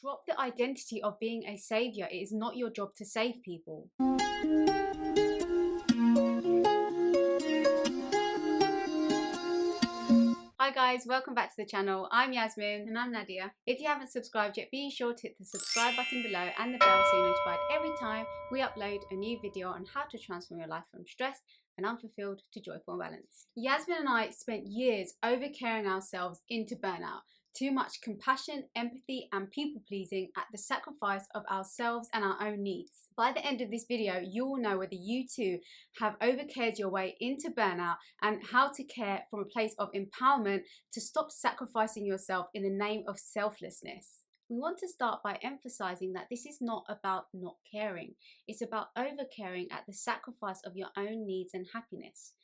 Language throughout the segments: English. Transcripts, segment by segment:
Drop the identity of being a savior. It is not your job to save people. Hi guys, welcome back to the channel. I'm Yasmin. And I'm Nadia. If you haven't subscribed yet, be sure to hit the subscribe button below and the bell so you're notified every time we upload a new video on how to transform your life from stressed and unfulfilled to joyful and balanced. Yasmin and I spent years over-caring ourselves into burnout. Too much compassion, empathy and people-pleasing at the sacrifice of ourselves and our own needs. By the end of this video, you will know whether you too have over-cared your way into burnout and how to care from a place of empowerment to stop sacrificing yourself in the name of selflessness. We want to start by emphasizing that this is not about not caring. It's about over-caring at the sacrifice of your own needs and happiness.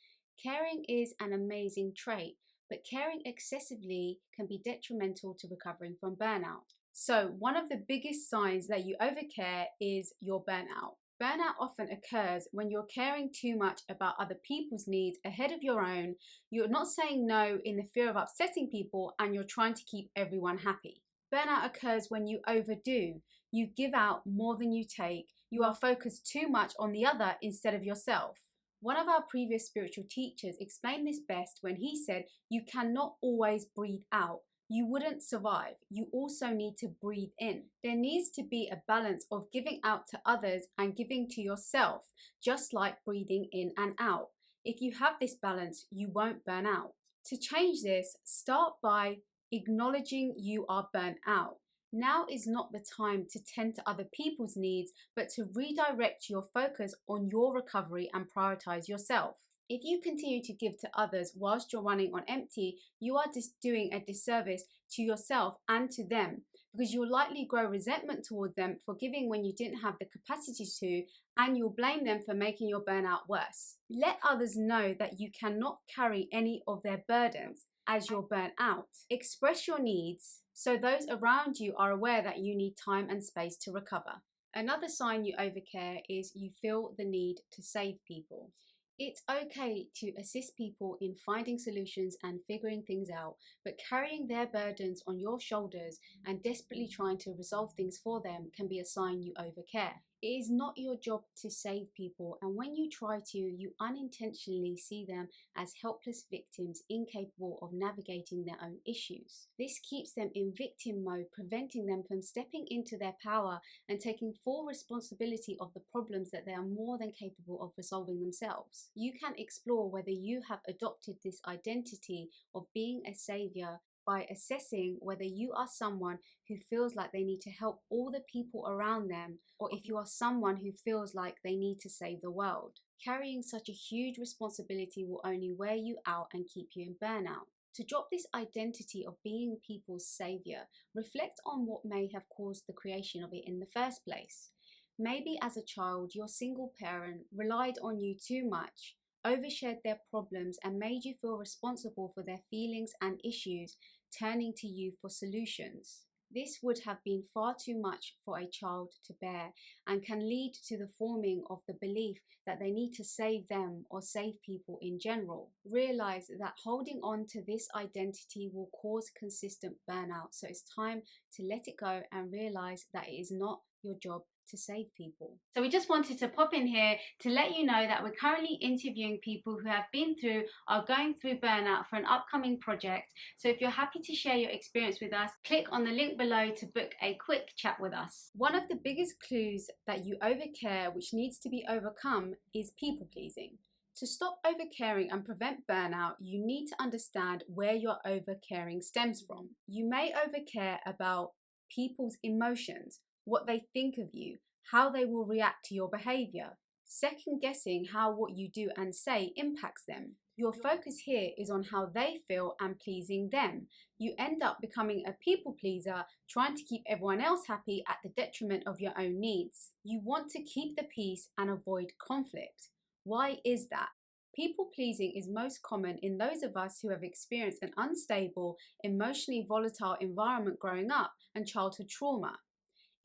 Caring is an amazing trait, but caring excessively can be detrimental to recovering from burnout. So one of the biggest signs that you overcare is your burnout. Burnout often occurs when you're caring too much about other people's needs ahead of your own. You're not saying no in the fear of upsetting people, and you're trying to keep everyone happy. Burnout occurs when you overdo. You give out more than you take. You are focused too much on the other instead of yourself. One of our previous spiritual teachers explained this best when he said, you cannot always breathe out. You wouldn't survive. You also need to breathe in. There needs to be a balance of giving out to others and giving to yourself, just like breathing in and out. If you have this balance, you won't burn out. To change this, start by acknowledging you are burnt out. Now is not the time to tend to other people's needs, but to redirect your focus on your recovery and prioritize yourself. If you continue to give to others whilst you're running on empty, you are just doing a disservice to yourself and to them, because you'll likely grow resentment toward them for giving when you didn't have the capacity to, and you'll blame them for making your burnout worse. Let others know that you cannot carry any of their burdens as you're burnt out. Express your needs so those around you are aware that you need time and space to recover. Another sign you overcare is you feel the need to save people. It's okay to assist people in finding solutions and figuring things out, but carrying their burdens on your shoulders and desperately trying to resolve things for them can be a sign you overcare. It is not your job to save people, and when you try to, you unintentionally see them as helpless victims incapable of navigating their own issues. This keeps them in victim mode, preventing them from stepping into their power and taking full responsibility of the problems that they are more than capable of resolving themselves. You can explore whether you have adopted this identity of being a savior by assessing whether you are someone who feels like they need to help all the people around them, or if you are someone who feels like they need to save the world. Carrying such a huge responsibility will only wear you out and keep you in burnout. To drop this identity of being people's savior, reflect on what may have caused the creation of it in the first place. Maybe as a child, your single parent relied on you too much, overshared their problems and made you feel responsible for their feelings and issues, turning to you for solutions. This would have been far too much for a child to bear and can lead to the forming of the belief that they need to save them or save people in general. Realize that holding on to this identity will cause consistent burnout, so it's time to let it go and realize that it is not your job to save people. So we just wanted to pop in here to let you know that we're currently interviewing people who have been through or going through burnout for an upcoming project. So if you're happy to share your experience with us, click on the link below to book a quick chat with us. One of the biggest clues that you overcare, which needs to be overcome, is people pleasing. To stop overcaring and prevent burnout, you need to understand where your overcaring stems from. You may overcare about people's emotions, what they think of you, how they will react to your behavior. Second guessing how what you do and say impacts them. Your focus here is on how they feel and pleasing them. You end up becoming a people pleaser, trying to keep everyone else happy at the detriment of your own needs. You want to keep the peace and avoid conflict. Why is that? People pleasing is most common in those of us who have experienced an unstable, emotionally volatile environment growing up and childhood trauma.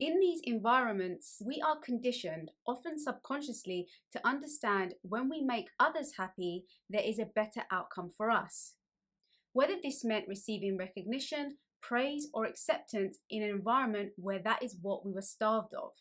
In these environments, we are conditioned, often subconsciously, to understand when we make others happy, there is a better outcome for us. Whether this meant receiving recognition, praise, or acceptance in an environment where that is what we were starved of.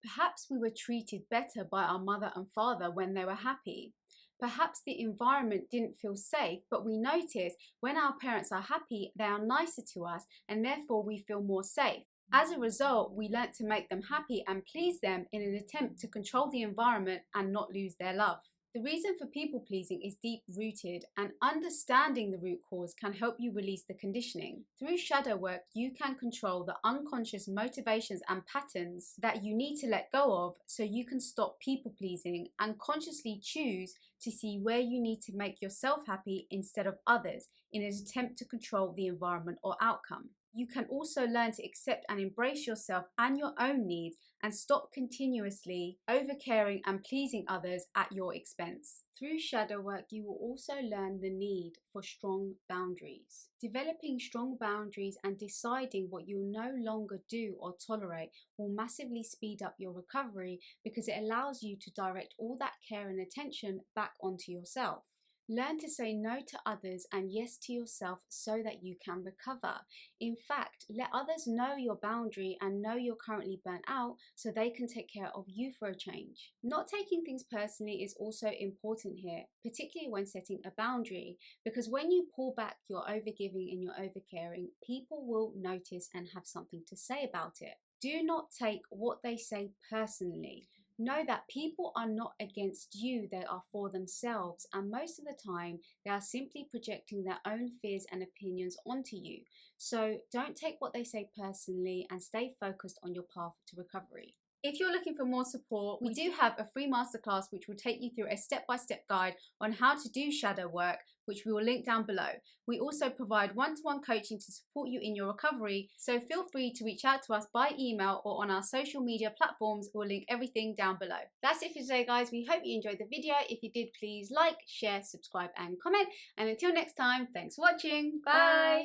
Perhaps we were treated better by our mother and father when they were happy. Perhaps the environment didn't feel safe, but we notice when our parents are happy, they are nicer to us, and therefore we feel more safe. As a result, we learnt to make them happy and please them in an attempt to control the environment and not lose their love. The reason for people pleasing is deep rooted, and understanding the root cause can help you release the conditioning. Through shadow work, you can control the unconscious motivations and patterns that you need to let go of so you can stop people pleasing and consciously choose to see where you need to make yourself happy instead of others in an attempt to control the environment or outcome. You can also learn to accept and embrace yourself and your own needs and stop continuously overcaring and pleasing others at your expense. Through shadow work, you will also learn the need for strong boundaries. Developing strong boundaries and deciding what you'll no longer do or tolerate will massively speed up your recovery because it allows you to direct all that care and attention back onto yourself. Learn to say no to others and yes to yourself so that you can recover. In fact, let others know your boundary and know you're currently burnt out so they can take care of you for a change. Not taking things personally is also important here, particularly when setting a boundary, because when you pull back your overgiving and your overcaring, people will notice and have something to say about it. Do not take what they say personally. Know that people are not against you, they are for themselves, and most of the time they are simply projecting their own fears and opinions onto you. So don't take what they say personally and stay focused on your path to recovery. If you're looking for more support, we do have a free masterclass which will take you through a step-by-step guide on how to do shadow work, which we will link down below. We also provide one-to-one coaching to support you in your recovery, so feel free to reach out to us by email or on our social media platforms. We'll link everything down below. That's it for today, guys. We hope you enjoyed the video. If you did, please like, share, subscribe and comment. And until next time, thanks for watching. Bye.